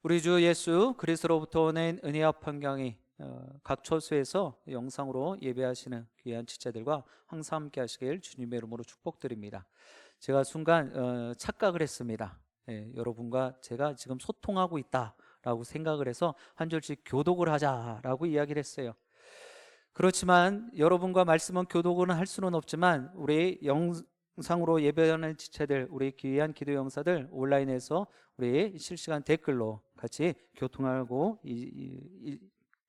우리 주 예수 그리스도로부터 오는 은혜와 평강이 각 처소에서 영상으로 예배하시는 귀한 지체들과 항상 함께 하시길 주님의 이름으로 축복드립니다. 제가 순간 착각을 했습니다. 여러분과 제가 지금 소통하고 있다라고 생각을 해서 한 절씩 교독을 하자라고 이야기를 했어요. 그렇지만 여러분과 말씀은 교독은 할 수는 없지만 우리 영상으로 예배하는 지체들, 우리 귀한 기도 영사들 온라인에서 우리 실시간 댓글로 같이 교통하고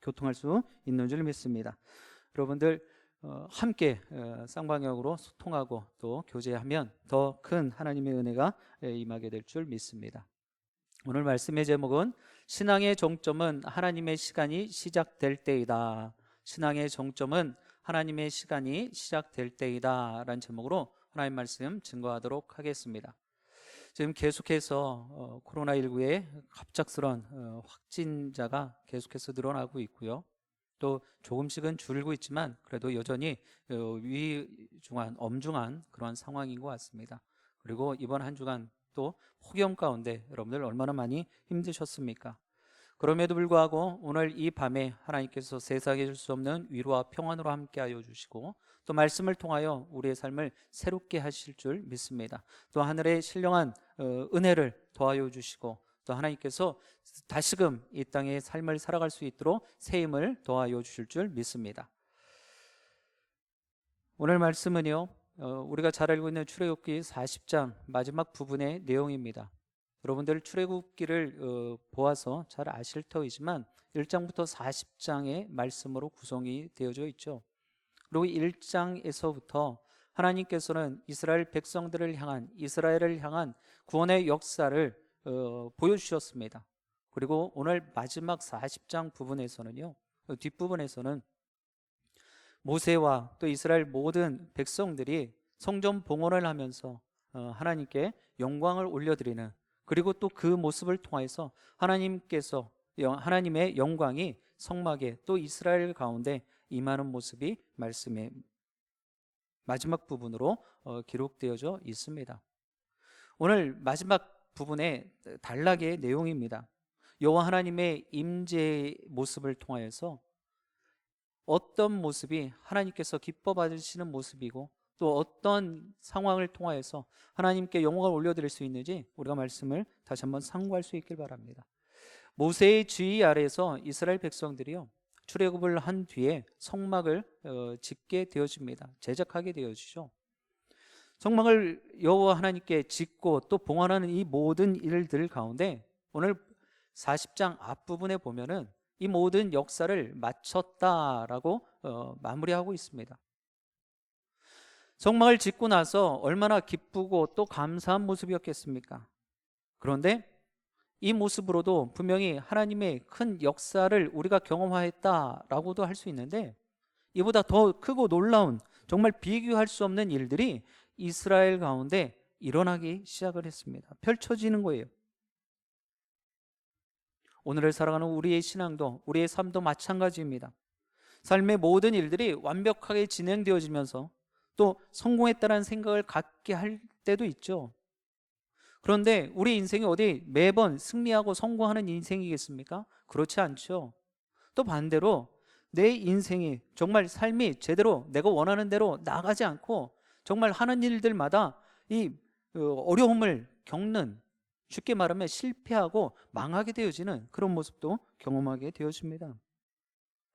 교통할 수 있는 줄 믿습니다. 여러분들 함께 쌍방향으로 소통하고 또 교제하면 더 큰 하나님의 은혜가 임하게 될 줄 믿습니다. 오늘 말씀의 제목은 신앙의 정점은 하나님의 시간이 시작될 때이다. 신앙의 정점은 하나님의 시간이 시작될 때이다 라는 제목으로 하나님 말씀 증거하도록 하겠습니다. 지금 계속해서 코로나19의 갑작스런 확진자가 계속해서 늘어나고 있고요. 또 조금씩은 줄고 있지만 그래도 여전히 위중한, 엄중한 그런 상황인 것 같습니다. 그리고 이번 한 주간 또 폭염 가운데 여러분들 얼마나 많이 힘드셨습니까? 그럼에도 불구하고 오늘 이 밤에 하나님께서 세상에 줄 수 없는 위로와 평안으로 함께하여 주시고 또 말씀을 통하여 우리의 삶을 새롭게 하실 줄 믿습니다. 또 하늘의 신령한 은혜를 더하여 주시고 또 하나님께서 다시금 이 땅의 삶을 살아갈 수 있도록 새 힘을 더하여 주실 줄 믿습니다. 오늘 말씀은요, 우리가 잘 알고 있는 출애굽기 40장 마지막 부분의 내용입니다. 여러분들 출애굽기를 보아서 잘 아실 터이지만 1장부터 40장의 말씀으로 구성이 되어져 있죠. 그리고 1장에서부터 하나님께서는 이스라엘 백성들을 향한, 이스라엘을 향한 구원의 역사를 보여주셨습니다. 그리고 오늘 마지막 40장 부분에서는요, 뒷부분에서는 모세와 또 이스라엘 모든 백성들이 성전 봉헌을 하면서 하나님께 영광을 올려드리는, 그리고 또 그 모습을 통해서 하나님의 영광이 성막에 또 이스라엘 가운데 임하는 모습이 말씀의 마지막 부분으로 기록되어져 있습니다. 오늘 마지막 부분의 단락의 내용입니다. 여호와 하나님의 임재의 모습을 통하여서 어떤 모습이 하나님께서 기뻐 받으시는 모습이고 또 어떤 상황을 통하여서 하나님께 영광을 올려드릴 수 있는지 우리가 말씀을 다시 한번 상고할 수 있길 바랍니다. 모세의 지휘 아래에서 이스라엘 백성들이요, 출애굽을 한 뒤에 성막을 짓게 되어집니다. 제작하게 되어지죠. 성막을 여호와 하나님께 짓고 또 봉헌하는 이 모든 일들 가운데 오늘 40장 앞부분에 보면은 이 모든 역사를 마쳤다라고 마무리하고 있습니다. 성막을 짓고 나서 얼마나 기쁘고 또 감사한 모습이었겠습니까? 그런데 이 모습으로도 분명히 하나님의 큰 역사를 우리가 경험하였다라고도 할 수 있는데 이보다 더 크고 놀라운, 정말 비교할 수 없는 일들이 이스라엘 가운데 일어나기 시작을 했습니다. 펼쳐지는 거예요. 오늘을 살아가는 우리의 신앙도, 우리의 삶도 마찬가지입니다. 삶의 모든 일들이 완벽하게 진행되어지면서 또 성공했다는 생각을 갖게 할 때도 있죠. 그런데 우리 인생이 어디 매번 승리하고 성공하는 인생이겠습니까? 그렇지 않죠. 또 반대로 내 인생이 정말 삶이 제대로 내가 원하는 대로 나가지 않고 정말 하는 일들마다 이 어려움을 겪는, 쉽게 말하면 실패하고 망하게 되어지는 그런 모습도 경험하게 되어집니다.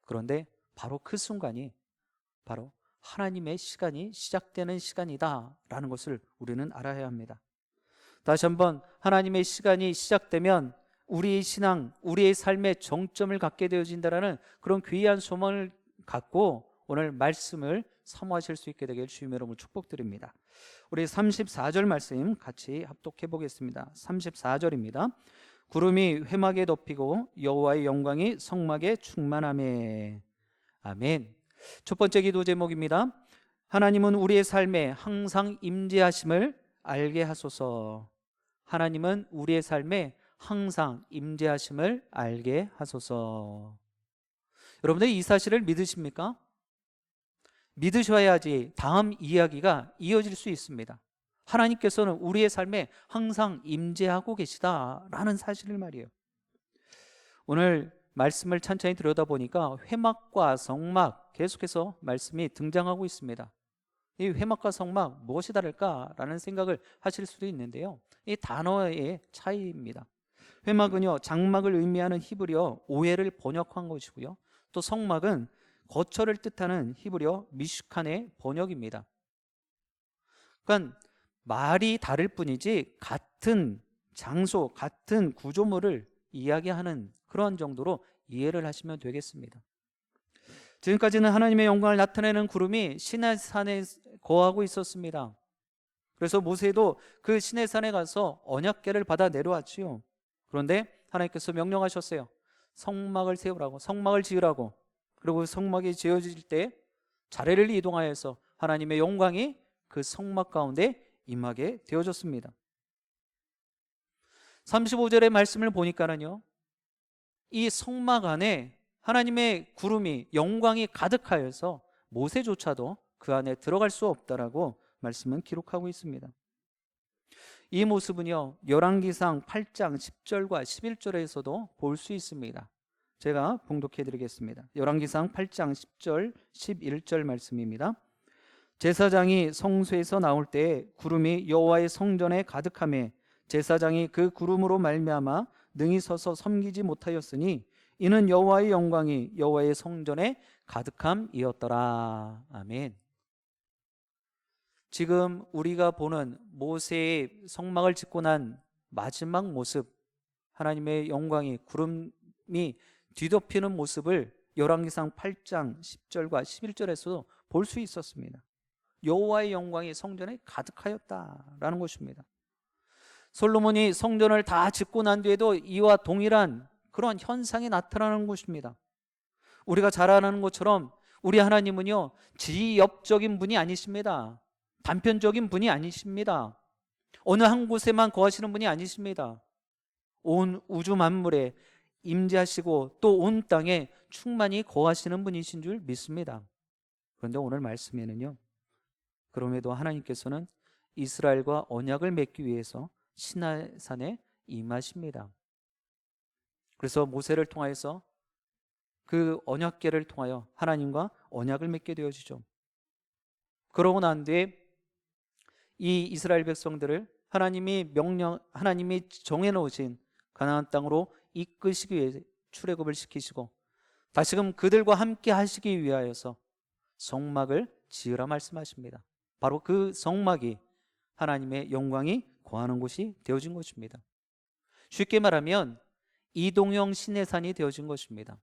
그런데 바로 그 순간이 바로 하나님의 시간이 시작되는 시간이다라는 것을 우리는 알아야 합니다. 다시 한번 하나님의 시간이 시작되면 우리의 신앙, 우리의 삶의 정점을 갖게 되어진다는 그런 귀한 소망을 갖고 오늘 말씀을 사모하실 수 있게 되길 주님의 이름으로 축복드립니다. 우리 34절 말씀 같이 합독해 보겠습니다. 34절입니다. 구름이 회막에 덮이고 여호와의 영광이 성막에 충만하매. 아멘. 첫 번째 기도 제목입니다. 하나님은 우리의 삶에 항상 임재하심을 알게 하소서. 하나님은 우리의 삶에 항상 임재하심을 알게 하소서. 여러분들 이 사실을 믿으십니까? 믿으셔야지 다음 이야기가 이어질 수 있습니다. 하나님께서는 우리의 삶에 항상 임재하고 계시다라는 사실을 말이에요. 오늘 말씀을 천천히 들여다보니까 회막과 성막 계속해서 말씀이 등장하고 있습니다. 이 회막과 성막 무엇이 다를까라는 생각을 하실 수도 있는데요. 이 단어의 차이입니다. 회막은요, 장막을 의미하는 히브리어 오해를 번역한 것이고요. 또 성막은 거처를 뜻하는 히브리어 미슈칸의 번역입니다. 그러니까 말이 다를 뿐이지 같은 장소, 같은 구조물을 이야기하는 그런 정도로 이해를 하시면 되겠습니다. 지금까지는 하나님의 영광을 나타내는 구름이 시내산에 거하고 있었습니다. 그래서 모세도 그 시내산에 가서 언약궤를 받아 내려왔지요. 그런데 하나님께서 명령하셨어요. 성막을 세우라고, 성막을 지으라고. 그리고 성막이 지어질 때 자리를 이동하여서 하나님의 영광이 그 성막 가운데 임하게 되어졌습니다. 35절의 말씀을 보니까는요, 이 성막 안에 하나님의 구름이, 영광이 가득하여서 모세조차도 그 안에 들어갈 수 없다라고 말씀은 기록하고 있습니다. 이 모습은요, 열왕기상 8장 10절과 11절에서도 볼 수 있습니다. 제가 봉독해 드리겠습니다. 열왕기상 8장 10절 11절 말씀입니다. 제사장이 성소에서 나올 때 구름이 여호와의 성전에 가득하매 제사장이 그 구름으로 말미암아 능히 서서 섬기지 못하였으니 이는 여호와의 영광이 여호와의 성전에 가득함이었더라. 아멘. 지금 우리가 보는 모세의 성막을 짓고 난 마지막 모습, 하나님의 영광이 구름이 뒤덮이는 모습을 열왕기상 8장 10절과 11절에서도 볼 수 있었습니다. 여호와의 영광이 성전에 가득하였다라는 것입니다. 솔로몬이 성전을 다 짓고 난 뒤에도 이와 동일한 그런 현상이 나타나는 것입니다. 우리가 잘 아는 것처럼 우리 하나님은요, 지엽적인 분이 아니십니다. 단편적인 분이 아니십니다. 어느 한 곳에만 거하시는 분이 아니십니다. 온 우주 만물에 임재하시고 또 온 땅에 충만히 거하시는 분이신 줄 믿습니다. 그런데 오늘 말씀에는요, 그럼에도 하나님께서는 이스라엘과 언약을 맺기 위해서 시내산에 임하십니다. 그래서 모세를 통하여서 그 언약궤를 통하여 하나님과 언약을 맺게 되어지죠. 그러고 난 뒤에 이 이스라엘 백성들을 하나님이 정해놓으신 가나안 땅으로 이끄시기 위해 출애굽을 시키시고 다시금 그들과 함께 하시기 위하여서 성막을 지으라 말씀하십니다. 바로 그 성막이 하나님의 영광이 거하는 곳이 되어진 것입니다. 쉽게 말하면 이동형 시내산이 되어진 것입니다.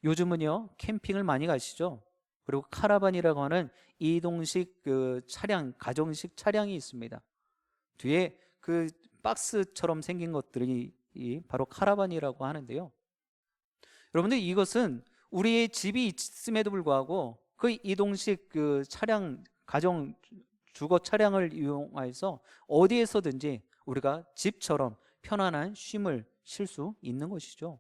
요즘은요, 캠핑을 많이 가시죠. 그리고 카라반이라고 하는 이동식 차량, 가정식 차량이 있습니다. 뒤에 그 박스처럼 생긴 것들이 바로 카라반이라고 하는데요. 여러분들, 이것은 우리의 집이 있음에도 불구하고 그 이동식 차량, 가정 주거 차량을 이용해서 어디에서든지 우리가 집처럼 편안한 쉼을 쉴 수 있는 것이죠.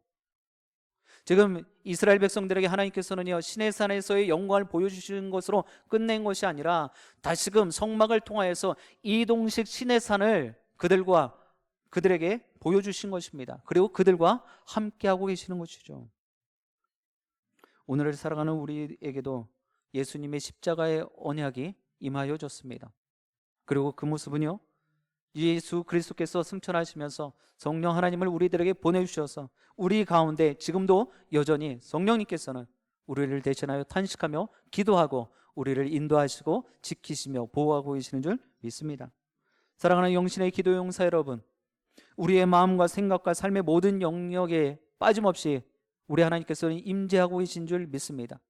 지금 이스라엘 백성들에게 하나님께서는요, 시내산에서의 영광을 보여주시는 것으로 끝낸 것이 아니라 다시금 성막을 통하여서 이동식 시내산을 그들에게 보여주신 것입니다. 그리고 그들과 함께하고 계시는 것이죠. 오늘을 살아가는 우리에게도 예수님의 십자가의 언약이 임하여졌습니다. 그리고 그 모습은요, 예수 그리스도께서 승천하시면서 성령 하나님을 우리들에게 보내주셔서 우리 가운데 지금도 여전히 성령님께서는 우리를 대신하여 탄식하며 기도하고 우리를 인도하시고 지키시며 보호하고 계시는 줄 믿습니다. 사랑하는 영신의 기도 용사 여러분, 우리의 마음과 생각과 삶의 모든 영역에 빠짐없이 우리 하나님께서는 임재하고 계신 줄 믿습니다.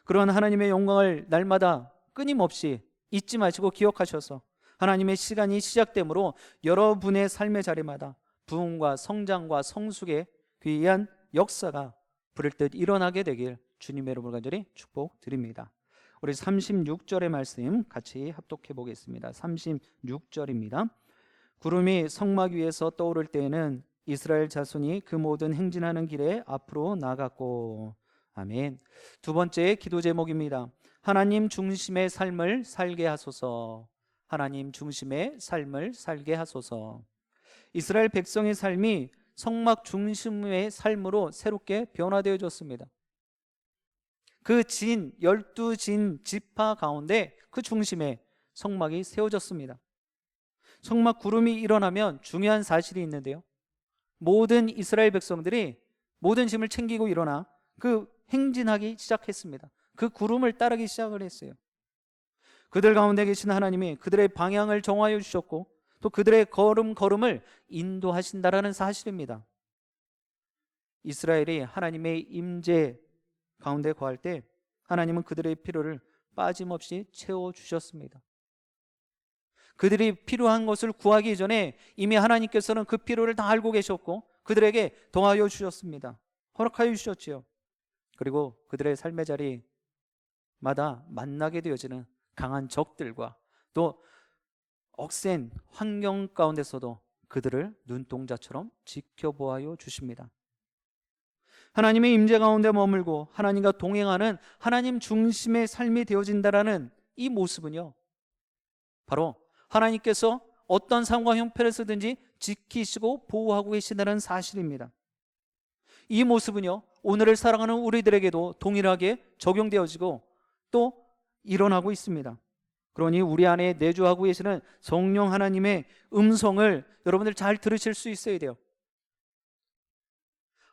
그런 하나님의 영광을 날마다 끊임없이 잊지 마시고 기억하셔서 하나님의 시간이 시작되므로 여러분의 삶의 자리마다 부흥과 성장과 성숙의 귀한 역사가 부를듯 일어나게 되길 주님의 이름으로 간절히 축복드립니다. 우리 36절의 말씀 같이 합독해 보겠습니다. 36절입니다. 구름이 성막 위에서 떠오를 때에는 이스라엘 자손이 그 모든 행진하는 길에 앞으로 나갔고. 아멘. 두 번째 기도 제목입니다. 하나님 중심의 삶을 살게 하소서. 하나님 중심의 삶을 살게 하소서. 이스라엘 백성의 삶이 성막 중심의 삶으로 새롭게 변화되어졌습니다. 그 12진 지파 가운데 그 중심에 성막이 세워졌습니다. 성막 구름이 일어나면 중요한 사실이 있는데요, 모든 이스라엘 백성들이 모든 짐을 챙기고 일어나 그 행진하기 시작했습니다. 그 구름을 따르기 시작을 했어요. 그들 가운데 계신 하나님이 그들의 방향을 정하여 주셨고 또 그들의 걸음걸음을 인도하신다라는 사실입니다. 이스라엘이 하나님의 임재 가운데 거할 때 하나님은 그들의 필요를 빠짐없이 채워주셨습니다. 그들이 필요한 것을 구하기 전에 이미 하나님께서는 그 필요를 다 알고 계셨고 그들에게 도와여 주셨습니다. 허락하여 주셨지요. 그리고 그들의 삶의 자리마다 만나게 되어지는 강한 적들과 또 억센 환경 가운데서도 그들을 눈동자처럼 지켜보아요 주십니다. 하나님의 임재 가운데 머물고 하나님과 동행하는 하나님 중심의 삶이 되어진다라는 이 모습은요, 바로 하나님께서 어떤 상황 형편에서든지 지키시고 보호하고 계신다는 사실입니다. 이 모습은요, 오늘을 살아가는 우리들에게도 동일하게 적용되어지고 또 일어나고 있습니다. 그러니 우리 안에 내주하고 계시는 성령 하나님의 음성을 여러분들 잘 들으실 수 있어야 돼요.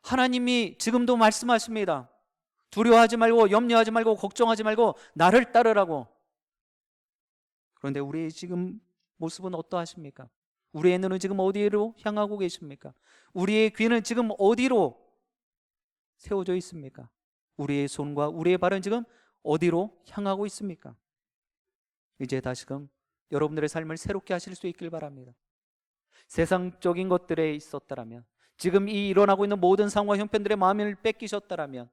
하나님이 지금도 말씀하십니다. 두려워하지 말고 염려하지 말고 걱정하지 말고 나를 따르라고. 그런데 우리의 지금 모습은 어떠하십니까? 우리의 눈은 지금 어디로 향하고 계십니까? 우리의 귀는 지금 어디로 세워져 있습니까? 우리의 손과 우리의 발은 지금 어디로 향하고 있습니까? 이제 다시금 여러분들의 삶을 새롭게 하실 수 있길 바랍니다. 세상적인 것들에 있었다라면, 지금 이 일어나고 있는 모든 상황 형편들의 마음을 뺏기셨다라면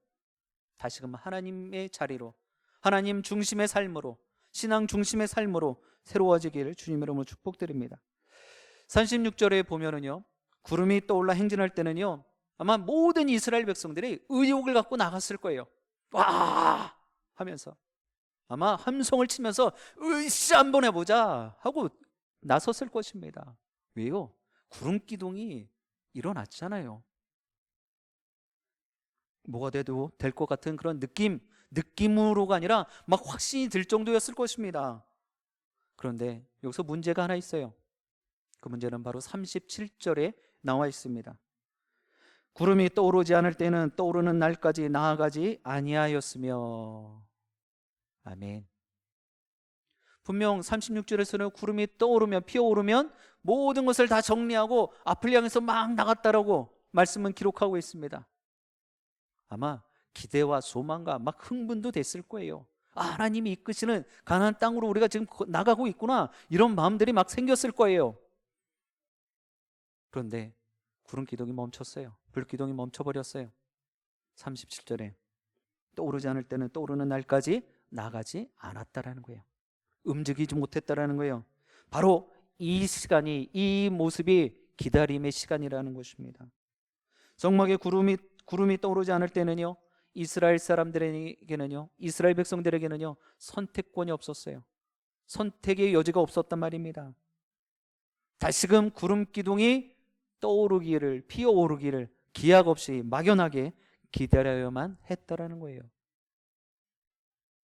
다시금 하나님의 자리로, 하나님 중심의 삶으로, 신앙 중심의 삶으로 새로워지기를 주님의 이름으로 축복드립니다. 36절에 보면은요, 구름이 떠올라 행진할 때는요, 아마 모든 이스라엘 백성들이 의욕을 갖고 나갔을 거예요. 와 하면서 아마 함성을 치면서 으쌰 한번 해보자 하고 나섰을 것입니다. 왜요? 구름 기둥이 일어났잖아요. 뭐가 돼도 될 것 같은 그런 느낌으로가 아니라 막 확신이 들 정도였을 것입니다. 그런데 여기서 문제가 하나 있어요. 그 문제는 바로 37절에 나와 있습니다. 구름이 떠오르지 않을 때는 떠오르는 날까지 나아가지 아니하였으며. 아멘. 분명 36절에서는 구름이 떠오르면, 피어오르면 모든 것을 다 정리하고 앞을 향해서 막 나갔다라고 말씀은 기록하고 있습니다. 아마 기대와 소망과 막 흥분도 됐을 거예요. 아, 하나님이 이끄시는 가나안 땅으로 우리가 지금 나가고 있구나, 이런 마음들이 막 생겼을 거예요. 그런데 구름 기둥이 멈췄어요. 불 기둥이 멈춰버렸어요. 37절에 떠오르지 않을 때는 떠오르는 날까지 나가지 않았다라는 거예요. 움직이지 못했다라는 거예요. 바로 이 시간이, 이 모습이 기다림의 시간이라는 것입니다. 성막에 구름이 떠오르지 않을 때는요, 이스라엘 사람들에게는요, 이스라엘 백성들에게는요, 선택권이 없었어요. 선택의 여지가 없었단 말입니다. 다시금 구름 기둥이 떠오르기를, 피어오르기를 기약 없이 막연하게 기다려야만 했다라는 거예요.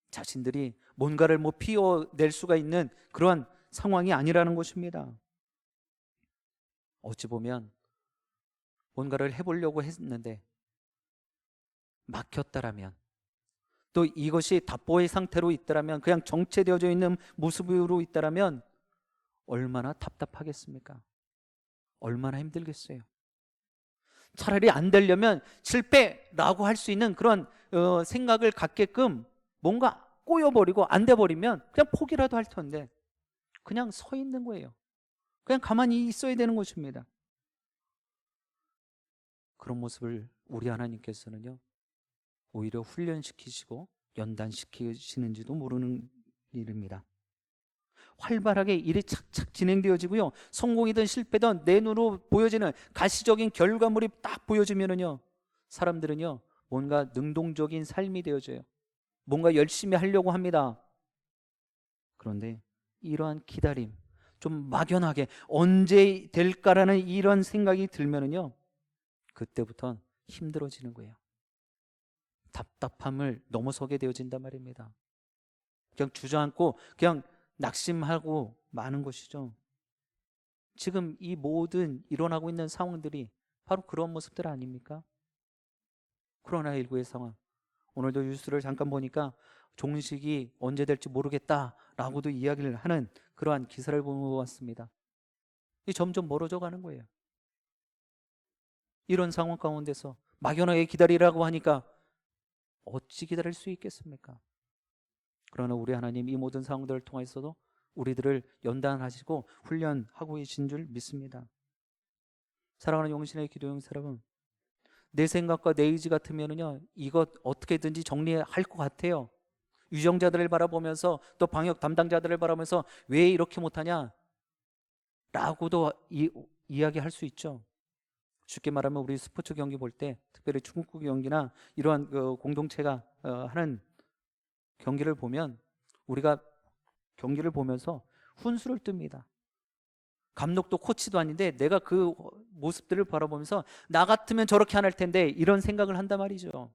자신들이 뭔가를 피워낼 수가 있는 그러한 상황이 아니라는 것입니다. 어찌 보면 뭔가를 해보려고 했는데 막혔다라면, 또 이것이 답보의 상태로 있더라면, 그냥 정체되어져 있는 모습으로 있다라면 얼마나 답답하겠습니까? 얼마나 힘들겠어요. 차라리 안 되려면 실패라고 할 수 있는 그런 생각을 갖게끔 뭔가 꼬여버리고 안 돼버리면 그냥 포기라도 할 텐데 그냥 서 있는 거예요. 그냥 가만히 있어야 되는 것입니다. 그런 모습을 우리 하나님께서는요, 오히려 훈련시키시고 연단시키시는지도 모르는 일입니다. 활발하게 일이 착착 진행되어지고요, 성공이든 실패든 내 눈으로 보여지는 가시적인 결과물이 딱 보여지면은요, 사람들은요 뭔가 능동적인 삶이 되어져요. 뭔가 열심히 하려고 합니다. 그런데 이러한 기다림, 좀 막연하게 언제 될까라는 이런 생각이 들면은요, 그때부터는 힘들어지는 거예요. 답답함을 넘어서게 되어진단 말입니다. 그냥 주저앉고 그냥 낙심하고 마는 것이죠. 지금 이 모든 일어나고 있는 상황들이 바로 그런 모습들 아닙니까? 코로나19의 상황. 오늘도 뉴스를 잠깐 보니까 종식이 언제 될지 모르겠다라고도 이야기를 하는 그러한 기사를 보았습니다. 점점 멀어져 가는 거예요. 이런 상황 가운데서 막연하게 기다리라고 하니까 어찌 기다릴 수 있겠습니까? 그러나 우리 하나님 이 모든 상황들을 통해서도 우리들을 연단하시고 훈련하고 계신 줄 믿습니다. 사랑하는 용신의 기도용 여러분, 내 생각과 내 의지 같으면은요 이것 어떻게든지 정리할 것 같아요. 유정자들을 바라보면서 또 방역 담당자들을 바라보면서 왜 이렇게 못하냐 라고도 이야기할 수 있죠. 쉽게 말하면 우리 스포츠 경기 볼 때, 특별히 축구 경기나 이러한 공동체가 하는 경기를 보면 우리가 경기를 보면서 훈수를 뜹니다. 감독도 코치도 아닌데 내가 그 모습들을 바라보면서 나 같으면 저렇게 안 할 텐데 이런 생각을 한단 말이죠.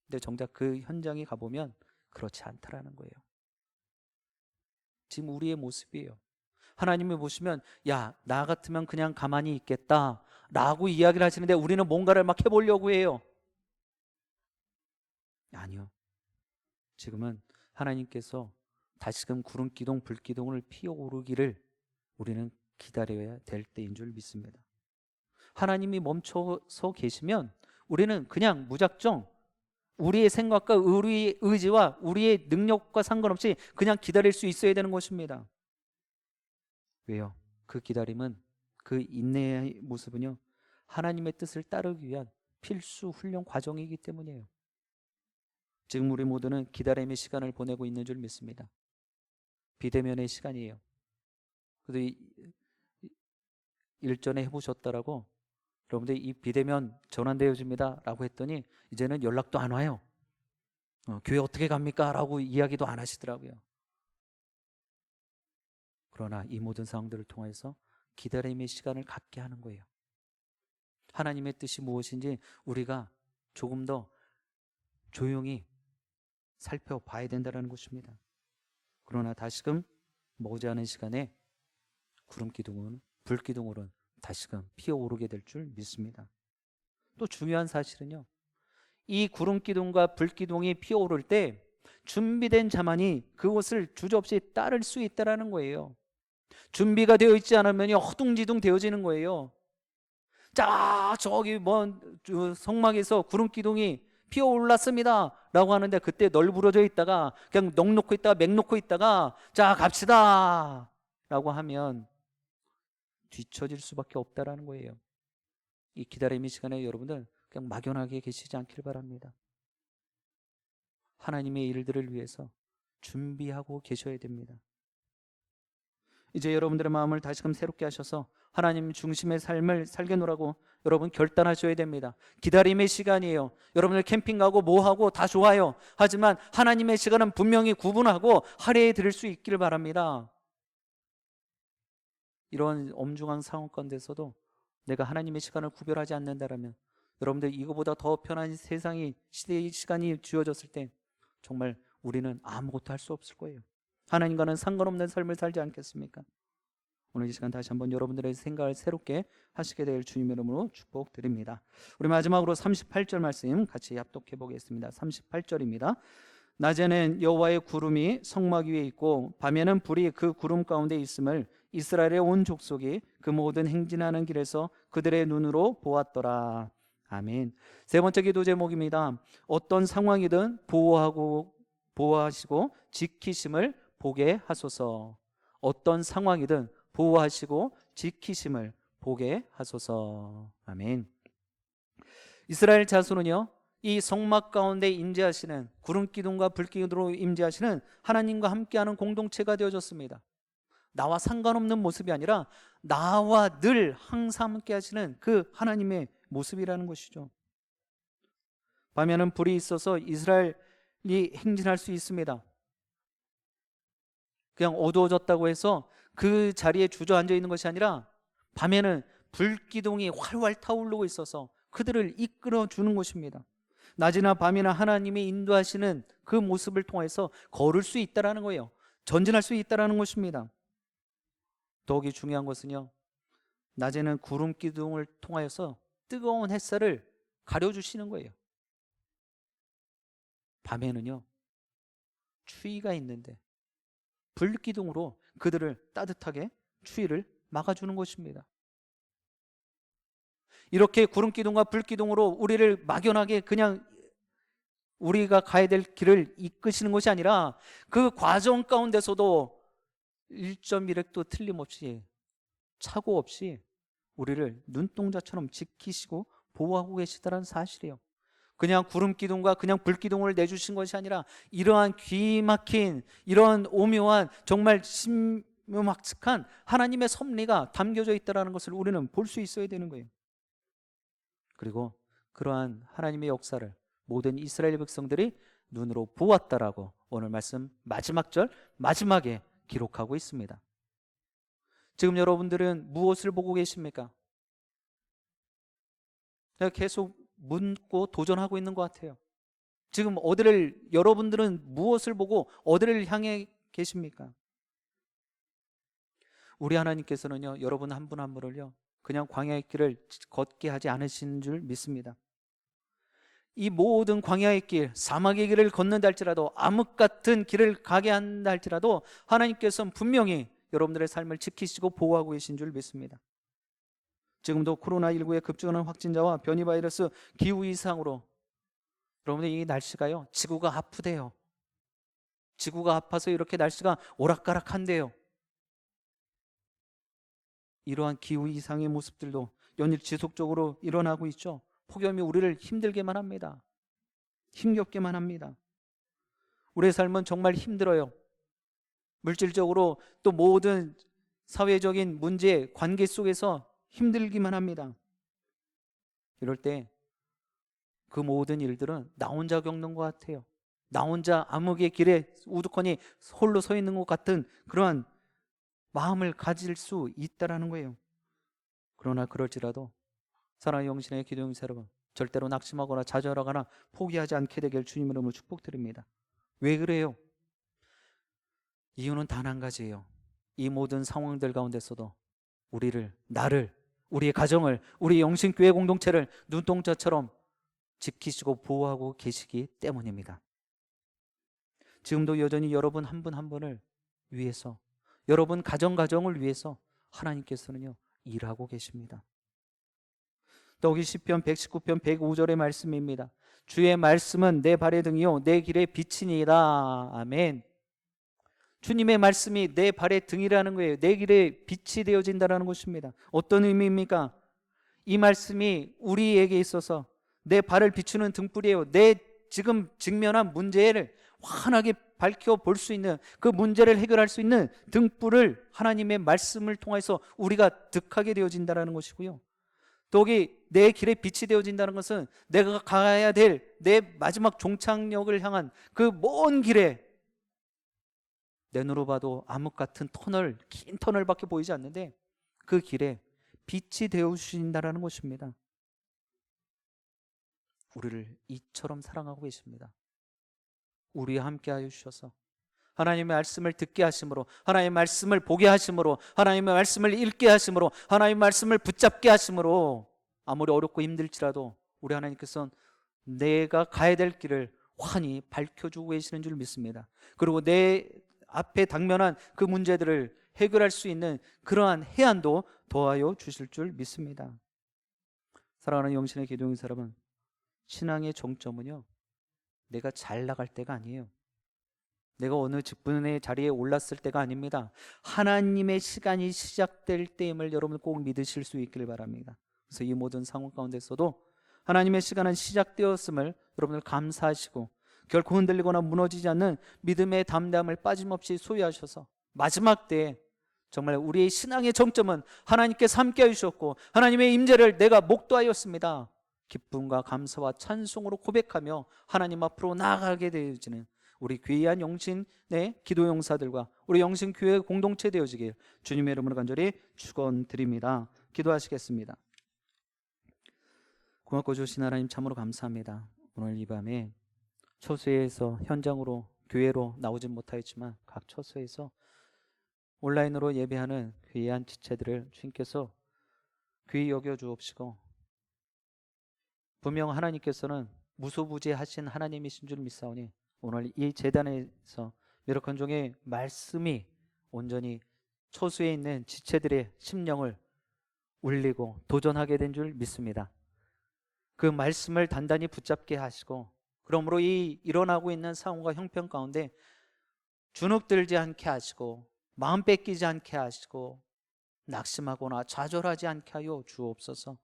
근데 정작 그 현장에 가보면 그렇지 않다라는 거예요. 지금 우리의 모습이에요. 하나님이 보시면 야, 나 같으면 그냥 가만히 있겠다 라고 이야기를 하시는데 우리는 뭔가를 막 해보려고 해요. 아니요. 지금은 하나님께서 다시금 구름 기둥 불 기둥을 피어오르기를 우리는 기다려야 될 때인 줄 믿습니다. 하나님이 멈춰서 계시면 우리는 그냥 무작정 우리의 생각과 우리의 의지와 우리의 능력과 상관없이 그냥 기다릴 수 있어야 되는 것입니다. 왜요? 그 기다림은, 그 인내의 모습은요 하나님의 뜻을 따르기 위한 필수 훈련 과정이기 때문이에요. 지금 우리 모두는 기다림의 시간을 보내고 있는 줄 믿습니다. 비대면의 시간이에요. 그래도 일전에 해보셨다라고 여러분들 이 비대면 전환되어집니다 라고 했더니 이제는 연락도 안 와요. 교회 어떻게 갑니까? 라고 이야기도 안 하시더라고요. 그러나 이 모든 상황들을 통해서 기다림의 시간을 갖게 하는 거예요. 하나님의 뜻이 무엇인지 우리가 조금 더 조용히 살펴봐야 된다는 것입니다. 그러나 다시금 머지않은 시간에 구름 기둥은 불 기둥으로는 다시금 피어오르게 될 줄 믿습니다. 또 중요한 사실은요, 이 구름 기둥과 불 기둥이 피어오를 때 준비된 자만이 그것을 주저없이 따를 수 있다라는 거예요. 준비가 되어 있지 않으면 허둥지둥 되어지는 거예요. 자, 저기 먼 성막에서 구름 기둥이 피어올랐습니다 라고 하는데 그때 널브러져 있다가 그냥 넋 놓고 있다가 맥 놓고 있다가 자 갑시다 라고 하면 뒤처질 수밖에 없다라는 거예요. 이 기다림의 시간에 여러분들 그냥 막연하게 계시지 않길 바랍니다. 하나님의 일들을 위해서 준비하고 계셔야 됩니다. 이제 여러분들의 마음을 다시금 새롭게 하셔서 하나님 중심의 삶을 살게노라고 여러분 결단하셔야 됩니다. 기다림의 시간이에요. 여러분들 캠핑 가고 뭐 하고 다 좋아요. 하지만 하나님의 시간은 분명히 구분하고 할애해 드릴 수 있기를 바랍니다. 이런 엄중한 상황 가운데서도 내가 하나님의 시간을 구별하지 않는다라면 여러분들 이거보다 더 편한 세상이 시대의 시간이 주어졌을 때 정말 우리는 아무것도 할 수 없을 거예요. 하나님과는 상관없는 삶을 살지 않겠습니까? 오늘 이 시간 다시 한번 여러분들의 생각을 새롭게 하시게 될 주님의 이름으로 축복드립니다. 우리 마지막으로 38절 말씀 같이 합독해 보겠습니다. 38절입니다. 낮에는 여호와의 구름이 성막 위에 있고 밤에는 불이 그 구름 가운데 있음을 이스라엘의 온 족속이 그 모든 행진하는 길에서 그들의 눈으로 보았더라. 아멘. 세 번째 기도 제목입니다. 어떤 상황이든 보호하시고 지키심을 보게 하소서. 어떤 상황이든 보호하시고 지키심을 보게 하소서. 아멘. 이스라엘 자손은요, 이 성막 가운데 임재하시는 구름 기둥과 불 기둥으로 임재하시는 하나님과 함께하는 공동체가 되어졌습니다. 나와 상관없는 모습이 아니라 나와 늘 항상 함께하시는 그 하나님의 모습이라는 것이죠. 밤에는 불이 있어서 이스라엘이 행진할 수 있습니다. 그냥 어두워졌다고 해서 그 자리에 주저앉아 있는 것이 아니라 밤에는 불기둥이 활활 타오르고 있어서 그들을 이끌어 주는 것입니다. 낮이나 밤이나 하나님이 인도하시는 그 모습을 통해서 걸을 수 있다라는 거예요. 전진할 수 있다라는 것입니다. 더욱이 중요한 것은요, 낮에는 구름 기둥을 통하여서 뜨거운 햇살을 가려주시는 거예요. 밤에는요, 추위가 있는데 불기둥으로 그들을 따뜻하게 추위를 막아주는 것입니다. 이렇게 구름기둥과 불기둥으로 우리를 막연하게 그냥 우리가 가야 될 길을 이끄시는 것이 아니라 그 과정 가운데서도 1.1획도 틀림없이 착오 없이 우리를 눈동자처럼 지키시고 보호하고 계시다는 사실이에요. 그냥 구름기둥과 그냥 불기둥을 내주신 것이 아니라 이러한 귀 막힌 이런 오묘한 정말 신묘막측한 하나님의 섭리가 담겨져 있다는 것을 우리는 볼 수 있어야 되는 거예요. 그리고 그러한 하나님의 역사를 모든 이스라엘 백성들이 눈으로 보았다라고 오늘 말씀 마지막 절 마지막에 기록하고 있습니다. 지금 여러분들은 무엇을 보고 계십니까? 계속 묻고 도전하고 있는 것 같아요. 지금 어디를, 여러분들은 무엇을 보고 어디를 향해 계십니까? 우리 하나님께서는요, 여러분 한 분 한 분을요, 그냥 광야의 길을 걷게 하지 않으신 줄 믿습니다. 이 모든 광야의 길, 사막의 길을 걷는다 할지라도, 암흑 같은 길을 가게 한다 할지라도 하나님께서는 분명히 여러분들의 삶을 지키시고 보호하고 계신 줄 믿습니다. 지금도 코로나19의 급증하는 확진자와 변이 바이러스, 기후 이상으로 여러분들 이 날씨가요, 지구가 아프대요. 지구가 아파서 이렇게 날씨가 오락가락한데요. 이러한 기후 이상의 모습들도 연일 지속적으로 일어나고 있죠. 폭염이 우리를 힘들게만 합니다. 힘겹게만 합니다. 우리의 삶은 정말 힘들어요. 물질적으로 또 모든 사회적인 문제, 관계 속에서 힘들기만 합니다. 이럴 때 그 모든 일들은 나 혼자 겪는 것 같아요. 나 혼자 암흑의 길에 우두커니 홀로 서 있는 것 같은 그러한 마음을 가질 수 있다라는 거예요. 그러나 그럴지라도 사랑하는 영신의 기도용사 여러분, 절대로 낙심하거나 좌절하거나 포기하지 않게 되길 주님 이름으로 축복드립니다. 왜 그래요? 이유는 단 한 가지예요. 이 모든 상황들 가운데서도 우리를, 나를, 우리의 가정을, 우리 영신교회 공동체를 눈동자처럼 지키시고 보호하고 계시기 때문입니다. 지금도 여전히 여러분 한 분 한 분을 위해서, 여러분 가정을 위해서 하나님께서는요, 일하고 계십니다. 더욱이 시편 119편 105절의 말씀입니다. 주의 말씀은 내 발의 등이요 내 길의 빛이니이다. 아멘. 주님의 말씀이 내 발의 등이라는 거예요. 내 길에 빛이 되어진다는 것입니다. 어떤 의미입니까? 이 말씀이 우리에게 있어서 내 발을 비추는 등불이에요. 내 지금 직면한 문제를 환하게 밝혀볼 수 있는, 그 문제를 해결할 수 있는 등불을 하나님의 말씀을 통해서 우리가 득하게 되어진다는 것이고요. 더욱이 내 길에 빛이 되어진다는 것은 내가 가야 될 내 마지막 종착역을 향한 그 먼 길에, 내 눈으로 봐도 암흑 같은 터널, 긴 터널밖에 보이지 않는데 그 길에 빛이 되어주신다는 것입니다. 우리를 이처럼 사랑하고 계십니다. 우리와 함께 하여 주셔서 하나님의 말씀을 듣게 하심으로, 하나님의 말씀을 보게 하심으로, 하나님의 말씀을 읽게 하심으로, 하나님의 말씀을 붙잡게 하심으로 아무리 어렵고 힘들지라도 우리 하나님께서는 내가 가야 될 길을 환히 밝혀주고 계시는 줄 믿습니다. 그리고 내 앞에 당면한 그 문제들을 해결할 수 있는 그러한 해안도 더하여 주실 줄 믿습니다. 사랑하는 영신의 기도용사 여러분, 신앙의 정점은요, 내가 잘 나갈 때가 아니에요. 내가 어느 직분의 자리에 올랐을 때가 아닙니다. 하나님의 시간이 시작될 때임을 여러분 꼭 믿으실 수 있길 바랍니다. 그래서 이 모든 상황 가운데서도 하나님의 시간은 시작되었음을 여러분들 감사하시고, 결코 흔들리거나 무너지지 않는 믿음의 담대함을 빠짐없이 소유하셔서 마지막 때에 정말 우리의 신앙의 정점은 하나님께서 함께해 주셨고 하나님의 임재를 내가 목도하였습니다. 기쁨과 감사와 찬송으로 고백하며 하나님 앞으로 나아가게 되어지는 우리 귀한 영신의 기도용사들과 우리 영신교회 공동체 되어지길 주님의 이름으로 간절히 축원드립니다. 기도하시겠습니다. 고맙고 주신 하나님 참으로 감사합니다. 오늘 이 밤에 처소에서 현장으로 교회로 나오진 못하였지만 각 처소에서 온라인으로 예배하는 귀한 지체들을 주님께서 귀히 여겨 주옵시고, 분명 하나님께서는 무소부지하신 하나님이신 줄 믿사오니 오늘 이 제단에서 미력한 종의 말씀이 온전히 처소에 있는 지체들의 심령을 울리고 도전하게 된 줄 믿습니다. 그 말씀을 단단히 붙잡게 하시고, 그러므로 이 일어나고 있는 상황과 형편 가운데 주눅들지 않게 하시고, 마음 뺏기지 않게 하시고, 낙심하거나 좌절하지 않게 하여 주옵소서.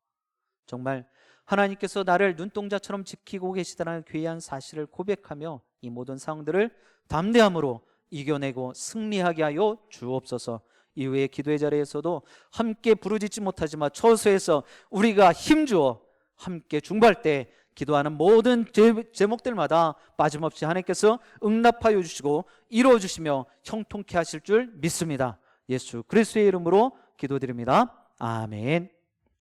정말 하나님께서 나를 눈동자처럼 지키고 계시다는 귀한 사실을 고백하며 이 모든 상황들을 담대함으로 이겨내고 승리하게 하여 주옵소서. 이후에 기도의 자리에서도 함께 부르짖지 못하지만 처소에서 우리가 힘주어 함께 중보할 때 기도하는 모든 제목들마다 빠짐없이 하나님께서 응답하여 주시고 이루어 주시며 형통케 하실 줄 믿습니다. 예수 그리스도의 이름으로 기도드립니다. 아멘.